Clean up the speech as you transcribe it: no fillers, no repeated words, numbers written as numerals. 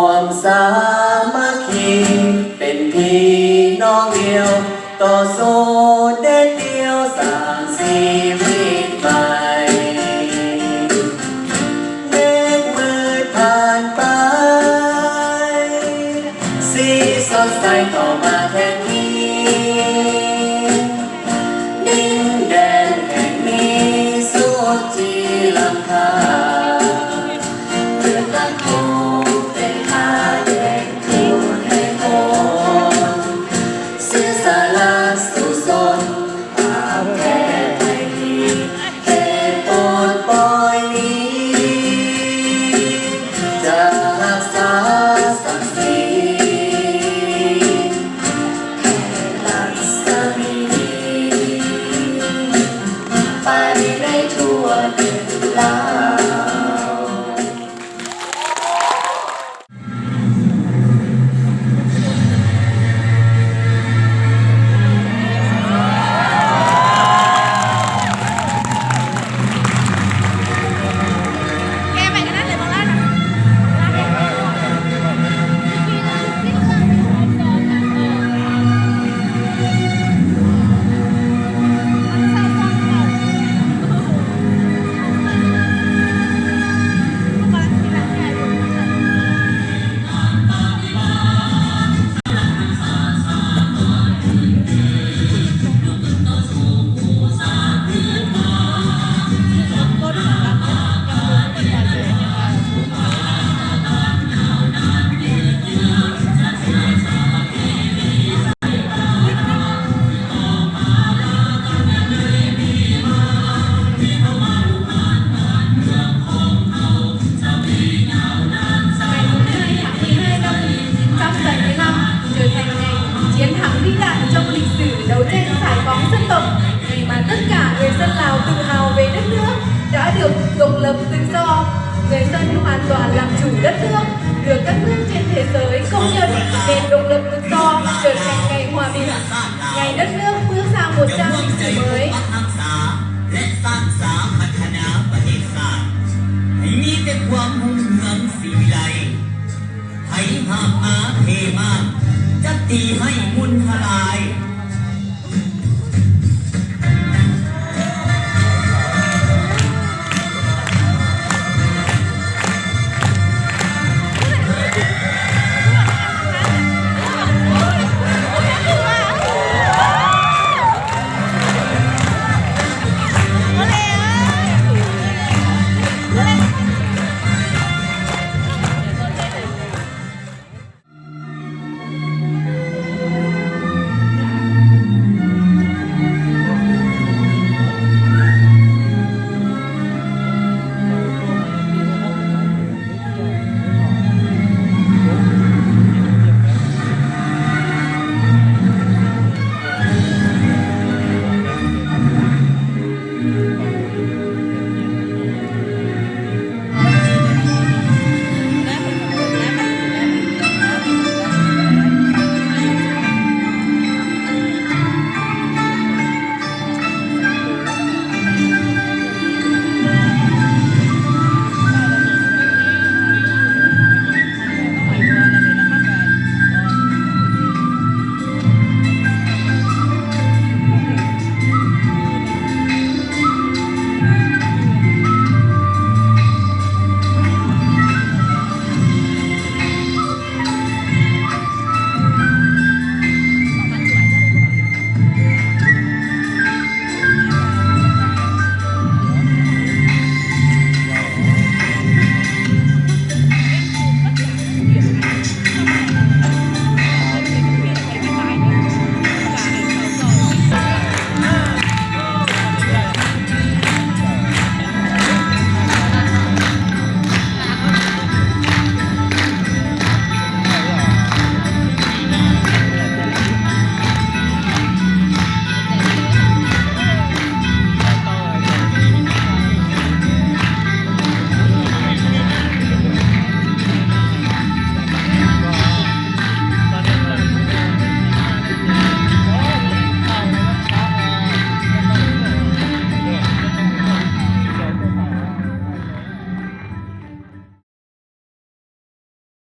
วมสามัคคีเป็นพี่น้องเดียวต่อสู้เด็ดเดียวสร้างชีวิตใหม่เมฆมืดผ่านไปสีสดใสต่อมาแค่นี้ดินแดนแห่งนี้สุดที่ลำคาเพื่อตั้งโคเป็นหาเด็กทุนให้คนสื่อสารสู่สนตามแค่ไทยดีเหตุผลปล่อยนี้จะรักษาศักดิ์ศรีรักษามีไปได้ทั่วดินลาว แกไปกันนั่นเลยบางร้านอ่ะtrong bảy mươi năm trở thành ngày chiến thắng vĩ đại trong lịch sử đấu tranh giải phóng dân tộc, ngày mà tất cả người dân Lào tự hào về đất nước đã được độc lập tự do, người dân hoàn toàn làm chủ đất nước, được các nước trên thế giới công nhận nền độc lập tự do trở thành ngày hòa bình, ngày đất nước bước sang một trang lịch sử mới. และสร้างสาพัฒนาประเทศชาติให้มีแต่ความมุ่งเมืองสีวิไลให้หากมาเทมาจะตีให้มุนทลาย